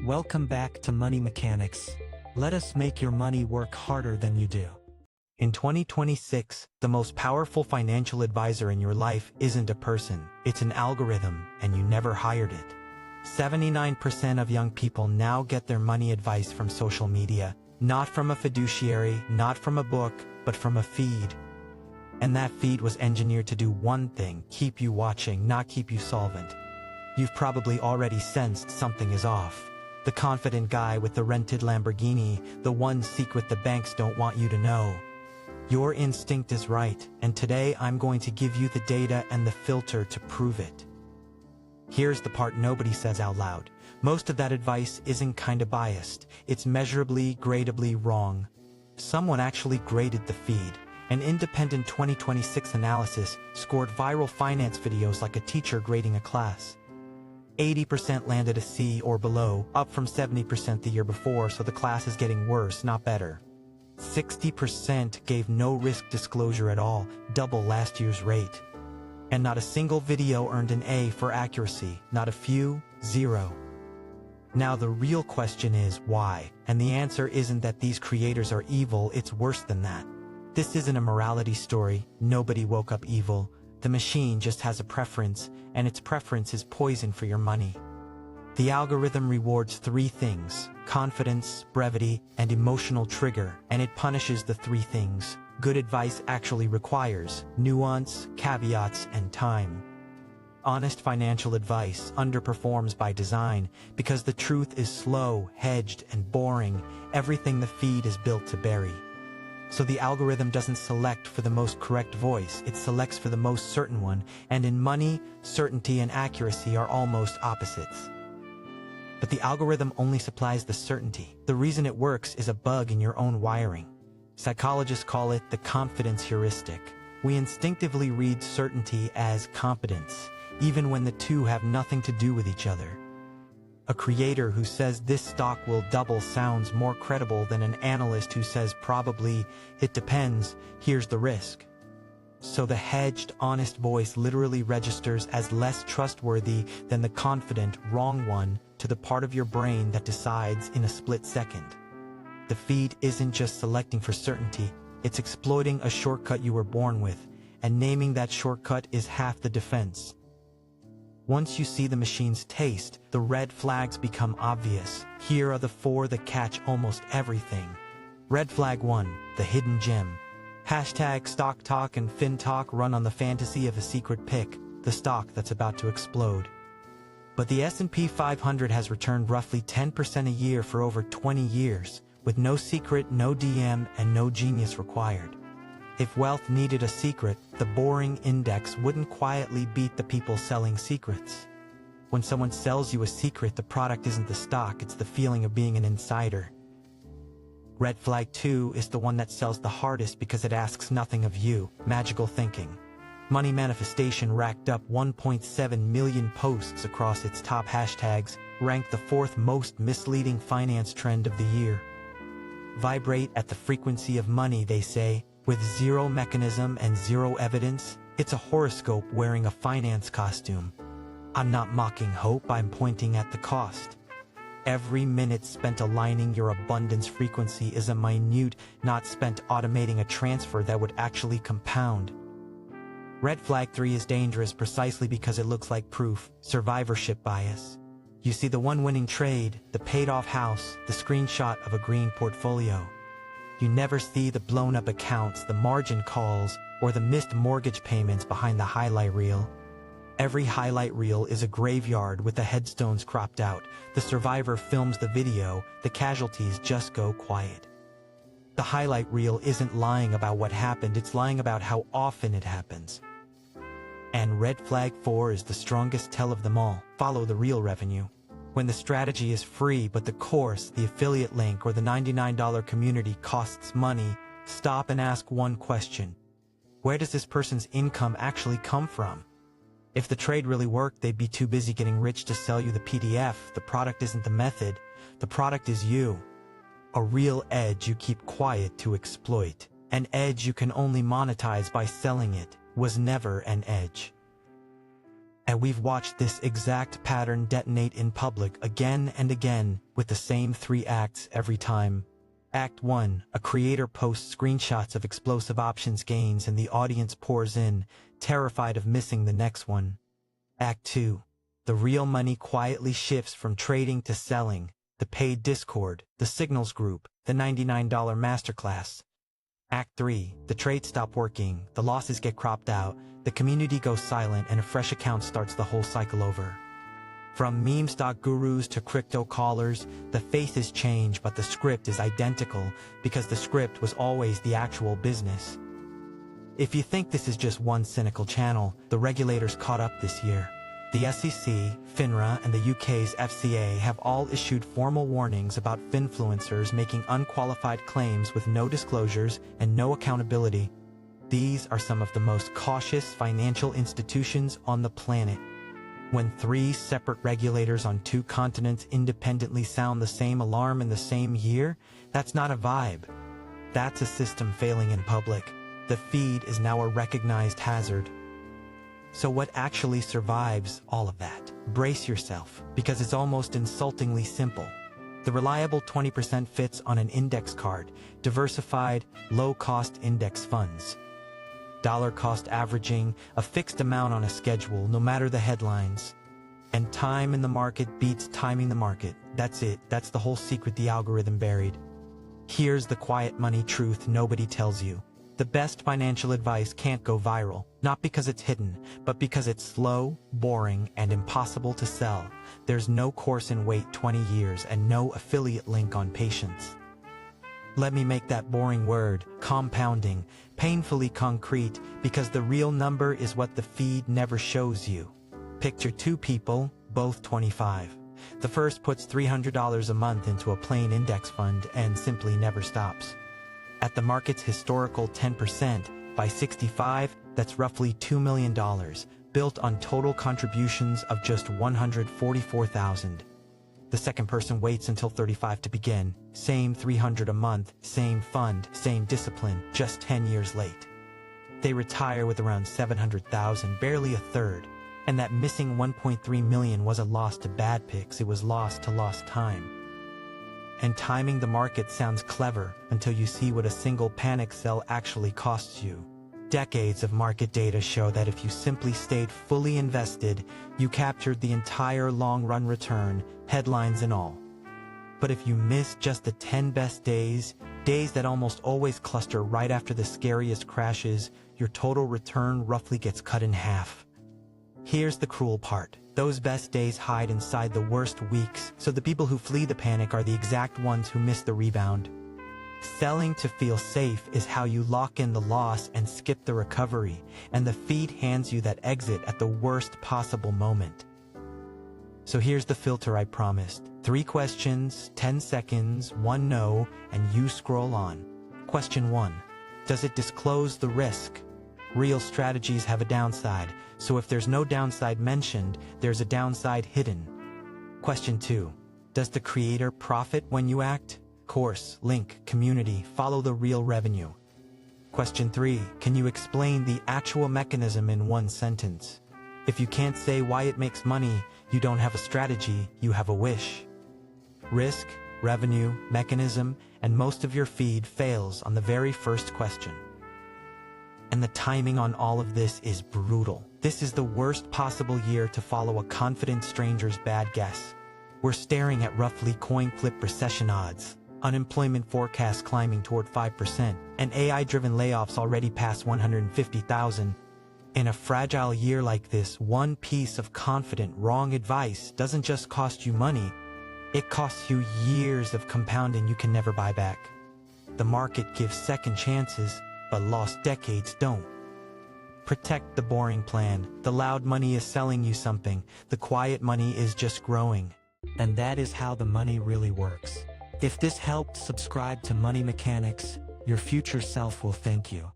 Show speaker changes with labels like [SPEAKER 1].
[SPEAKER 1] Welcome back to Money Mechanics. Let us make your money work harder than you do. In 2026, the most powerful financial advisor in your life isn't a person, it's an algorithm, and you never hired it. 79% of young people now get their money advice from social media, not from a fiduciary, not from a book, but from a feed. And that feed was engineered to do one thing: keep you watching, not keep you solvent. You've probably already sensed something is off. The confident guy with the rented Lamborghini, the one secret the banks don't want you to know. Your instinct is right, and today I'm going to give you the data and the filter to prove it. Here's the part nobody says out loud. Most of that advice isn't kinda biased. It's measurably, gradably wrong. Someone actually graded the feed. An independent 2026 analysis scored viral finance videos like a teacher grading a class. 80% landed a C or below, up from 70% the year before, so the class is getting worse, not better. 60% gave no risk disclosure at all, double last year's rate. And not a single video earned an A for accuracy, not a few, zero. Now the real question is why, and the answer isn't that these creators are evil, it's worse than that. This isn't a morality story, nobody woke up evil. The machine just has a preference, and its preference is poison for your money. The algorithm rewards three things: confidence, brevity, and emotional trigger, and it punishes the three things good advice actually requires: nuance, caveats, and time. Honest financial advice underperforms by design because the truth is slow, hedged, and boring, everything the feed is built to bury. So the algorithm doesn't select for the most correct voice, it selects for the most certain one, and in money, certainty and accuracy are almost opposites. But the algorithm only supplies the certainty. The reason it works is a bug in your own wiring. Psychologists call it the confidence heuristic. We instinctively read certainty as competence, even when the two have nothing to do with each other. A creator who says this stock will double sounds more credible than an analyst who says probably, it depends, here's the risk. So the hedged, honest voice literally registers as less trustworthy than the confident, wrong one to the part of your brain that decides in a split second. The feed isn't just selecting for certainty, it's exploiting a shortcut you were born with, and naming that shortcut is half the defense. Once you see the machine's taste, the red flags become obvious. Here are the four that catch almost everything. Red flag 1, the hidden gem. Hashtag stocktok and fintalk run on the fantasy of a secret pick, the stock that's about to explode. But the S&P 500 has returned roughly 10% a year for over 20 years, with no secret, no DM, and no genius required. If wealth needed a secret, the boring index wouldn't quietly beat the people selling secrets. When someone sells you a secret, the product isn't the stock, it's the feeling of being an insider. Red flag 2 is the one that sells the hardest because it asks nothing of you: magical thinking. Money Manifestation racked up 1.7 million posts across its top hashtags, ranked the 4th most misleading finance trend of the year. Vibrate at the frequency of money, they say. With zero mechanism and zero evidence, it's a horoscope wearing a finance costume. I'm not mocking hope, I'm pointing at the cost. Every minute spent aligning your abundance frequency is a minute not spent automating a transfer that would actually compound. Red flag 3 is dangerous precisely because it looks like proof: survivorship bias. You see the one winning trade, the paid-off house, the screenshot of a green portfolio. You never see the blown-up accounts, the margin calls, or the missed mortgage payments behind the highlight reel. Every highlight reel is a graveyard with the headstones cropped out. The survivor films the video, the casualties just go quiet. The highlight reel isn't lying about what happened, it's lying about how often it happens. And red flag 4 is the strongest tell of them all: follow the real revenue. When the strategy is free but the course, the affiliate link, or the $99 community costs money, stop and ask one question: where does this person's income actually come from? If the trade really worked, they'd be too busy getting rich to sell you the PDF. The product isn't the method, the product is you. A real edge you keep quiet to exploit. An edge you can only monetize by selling it was never an edge. And we've watched this exact pattern detonate in public again and again, with the same 3 acts every time. Act 1, a creator posts screenshots of explosive options gains and the audience pours in, terrified of missing the next one. Act 2, the real money quietly shifts from trading to selling, the paid Discord, the Signals group, the $99 masterclass. Act 3, the trades stop working, the losses get cropped out, the community goes silent, and a fresh account starts the whole cycle over. From meme stock gurus to crypto callers, the faces change, but the script is identical because the script was always the actual business. If you think this is just one cynical channel, the regulators caught up this year. The SEC, FINRA, and the UK's FCA have all issued formal warnings about finfluencers making unqualified claims with no disclosures and no accountability. These are some of the most cautious financial institutions on the planet. When 3 separate regulators on 2 continents independently sound the same alarm in the same year, that's not a vibe. That's a system failing in public. The feed is now a recognized hazard. So what actually survives all of that? Brace yourself, because it's almost insultingly simple. The reliable 20% fits on an index card, diversified, low-cost index funds. Dollar cost averaging, a fixed amount on a schedule, no matter the headlines. And time in the market beats timing the market. That's it. That's the whole secret the algorithm buried. Here's the quiet money truth nobody tells you. The best financial advice can't go viral, not because it's hidden, but because it's slow, boring, and impossible to sell. There's no course in wait 20 years and no affiliate link on patience. Let me make that boring word, compounding, painfully concrete, because the real number is what the feed never shows you. Picture 2 people, both 25. The first puts $300 a month into a plain index fund and simply never stops. At the market's historical 10%, by 65, that's roughly $2 million, built on total contributions of just $144,000. The second person waits until 35 to begin. Same $300 a month, same fund, same discipline, just 10 years late. They retire with around $700,000, barely a third. And that missing $1.3 million wasn't lost to bad picks, it was lost to lost time. And timing the market sounds clever until you see what a single panic sell actually costs you. Decades of market data show that if you simply stayed fully invested, you captured the entire long-run return, headlines and all. But if you missed just the 10 best days, days that almost always cluster right after the scariest crashes, your total return roughly gets cut in half. Here's the cruel part. Those best days hide inside the worst weeks, so the people who flee the panic are the exact ones who miss the rebound. Selling to feel safe is how you lock in the loss and skip the recovery, and the feed hands you that exit at the worst possible moment. So here's the filter I promised. 3 questions, 10 seconds, 1 no, and you scroll on. Question 1. Does it disclose the risk? Real strategies have a downside, so if there's no downside mentioned, there's a downside hidden. Question 2. Does the creator profit when you act? Course, link, community, follow the real revenue. Question 3. Can you explain the actual mechanism in 1 sentence? If you can't say why it makes money, you don't have a strategy, you have a wish. Risk, revenue, mechanism, and most of your feed fails on the very first question. And the timing on all of this is brutal. This is the worst possible year to follow a confident stranger's bad guess. We're staring at roughly coin flip recession odds, unemployment forecasts climbing toward 5%, and AI-driven layoffs already past 150,000. In a fragile year like this, one piece of confident, wrong advice doesn't just cost you money, it costs you years of compounding you can never buy back. The market gives second chances, but lost decades don't. Protect the boring plan. The loud money is selling you something. The quiet money is just growing. And that is how the money really works. If this helped, subscribe to Money Mechanics. Your future self will thank you.